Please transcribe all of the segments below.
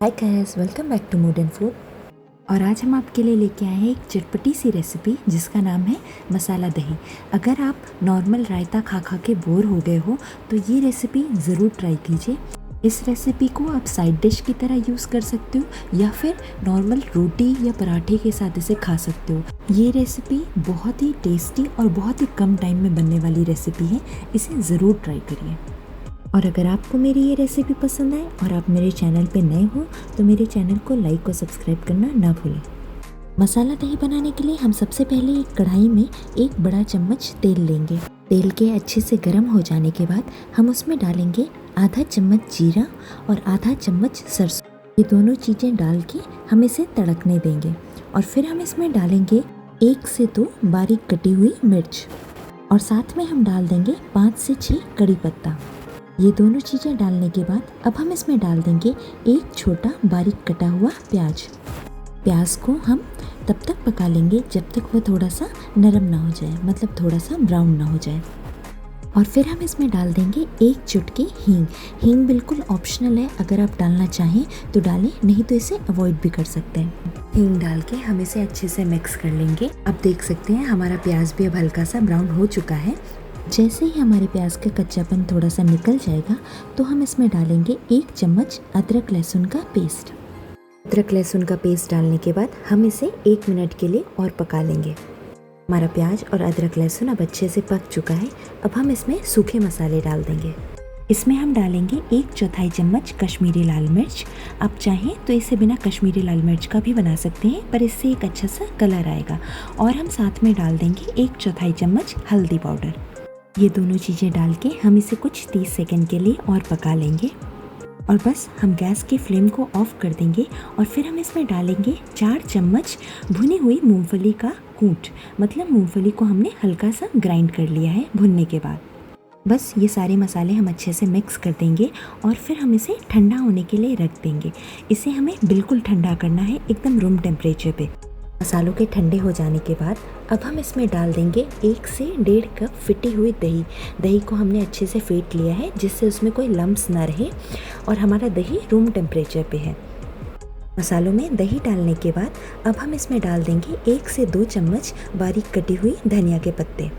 Hi guys, welcome back to modern food. और आज हम आपके लिए लेके आए हैं एक चटपटी सी रेसिपी जिसका नाम है मसाला दही। अगर आप नॉर्मल रायता खा खा के बोर हो गए हो तो ये रेसिपी ज़रूर ट्राई कीजिए। इस रेसिपी को आप साइड डिश की तरह यूज़ कर सकते हो या फिर नॉर्मल रोटी या पराठे के साथ इसे खा सकते हो। ये रेसिपी बहुत ही टेस्टी और बहुत ही कम टाइम में बनने वाली रेसिपी है, इसे ज़रूर ट्राई करिए। और अगर आपको मेरी ये रेसिपी पसंद आए और आप मेरे चैनल पे नए हो तो मेरे चैनल को लाइक और सब्सक्राइब करना ना भूलें। मसाला दही बनाने के लिए हम सबसे पहले एक कढ़ाई में एक बड़ा चम्मच तेल लेंगे। तेल के अच्छे से गर्म हो जाने के बाद हम उसमें डालेंगे आधा चम्मच जीरा और आधा चम्मच सरसों। ये दोनों चीज़ें डाल के हम इसे तड़कने देंगे और फिर हम इसमें डालेंगे 1 से 2 बारीक कटी हुई मिर्च और साथ में हम डाल देंगे 5 से 6 कड़ी पत्ता। ये दोनों चीज़ें डालने के बाद अब हम इसमें डाल देंगे एक छोटा बारीक कटा हुआ प्याज। प्याज को हम तब तक पका लेंगे जब तक वह थोड़ा सा नरम ना हो जाए, मतलब थोड़ा सा ब्राउन ना हो जाए। और फिर हम इसमें डाल देंगे एक चुटकी हींग। हींग बिल्कुल ऑप्शनल है, अगर आप डालना चाहें तो डालें, नहीं तो इसे अवॉइड भी कर सकते हैं। हींग डाल के हम इसे अच्छे से मिक्स कर लेंगे। अब देख सकते हैं हमारा प्याज भी अब हल्का सा ब्राउन हो चुका है। जैसे ही हमारे प्याज का कच्चापन थोड़ा सा निकल जाएगा तो हम इसमें डालेंगे 1 चम्मच अदरक लहसुन का पेस्ट। अदरक लहसुन का पेस्ट डालने के बाद हम इसे 1 मिनट के लिए और पका लेंगे। हमारा प्याज और अदरक लहसुन अब अच्छे से पक चुका है। अब हम इसमें सूखे मसाले डाल देंगे। इसमें हम डालेंगे 1/4 चम्मच कश्मीरी लाल मिर्च। आप चाहें तो इसे बिना कश्मीरी लाल मिर्च का भी बना सकते हैं, पर इससे एक अच्छा सा कलर आएगा। और हम साथ में डाल देंगे 1/4 चम्मच हल्दी पाउडर। ये दोनों चीज़ें डाल के हम इसे कुछ 30 सेकंड के लिए और पका लेंगे। और बस हम गैस की फ्लेम को ऑफ कर देंगे और फिर हम इसमें डालेंगे 4 चम्मच भुनी हुई मूंगफली का कूट, मतलब मूंगफली को हमने हल्का सा ग्राइंड कर लिया है भुनने के बाद। बस ये सारे मसाले हम अच्छे से मिक्स कर देंगे और फिर हम इसे ठंडा होने के लिए रख देंगे। इसे हमें बिल्कुल ठंडा करना है, एकदम रूम टेम्परेचर पे। मसालों के ठंडे हो जाने के बाद अब हम इसमें डाल देंगे 1 से 1.5 कप फिटी हुई दही। दही को हमने अच्छे से फेंट लिया है जिससे उसमें कोई लम्स ना रहे और हमारा दही रूम टेम्परेचर पे है। मसालों में दही डालने के बाद अब हम इसमें डाल देंगे 1 से 2 चम्मच बारीक कटी हुई धनिया के पत्ते।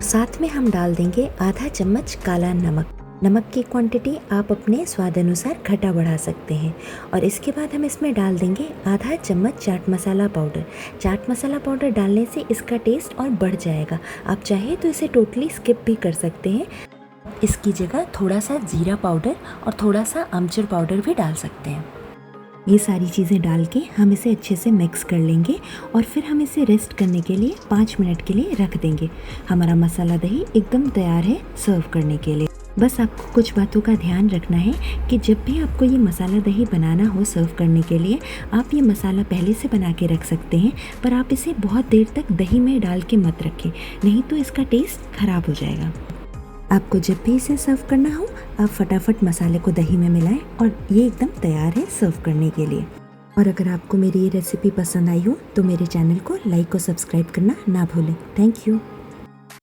साथ में हम डाल देंगे आधा चम्मच काला नमक। नमक की क्वांटिटी आप अपने स्वाद अनुसार घटा बढ़ा सकते हैं। और इसके बाद हम इसमें डाल देंगे आधा चम्मच चाट मसाला पाउडर। चाट मसाला पाउडर डालने से इसका टेस्ट और बढ़ जाएगा। आप चाहे तो इसे टोटली स्किप भी कर सकते हैं। इसकी जगह थोड़ा सा जीरा पाउडर और थोड़ा सा आमचूर पाउडर भी डाल सकते हैं। ये सारी चीज़ें डाल के हम इसे अच्छे से मिक्स कर लेंगे और फिर हम इसे रेस्ट करने के लिए 5 मिनट के लिए रख देंगे। हमारा मसाला दही एकदम तैयार है सर्व करने के लिए। बस आपको कुछ बातों का ध्यान रखना है कि जब भी आपको ये मसाला दही बनाना हो सर्व करने के लिए, आप ये मसाला पहले से बना के रख सकते हैं, पर आप इसे बहुत देर तक दही में डाल के मत रखें, नहीं तो इसका टेस्ट खराब हो जाएगा। आपको जब भी इसे सर्व करना हो आप फटाफट मसाले को दही में मिलाएं और ये एकदम तैयार है सर्व करने के लिए। और अगर आपको मेरी ये रेसिपी पसंद आई हो तो मेरे चैनल को लाइक और सब्सक्राइब करना ना भूलें। Thank you.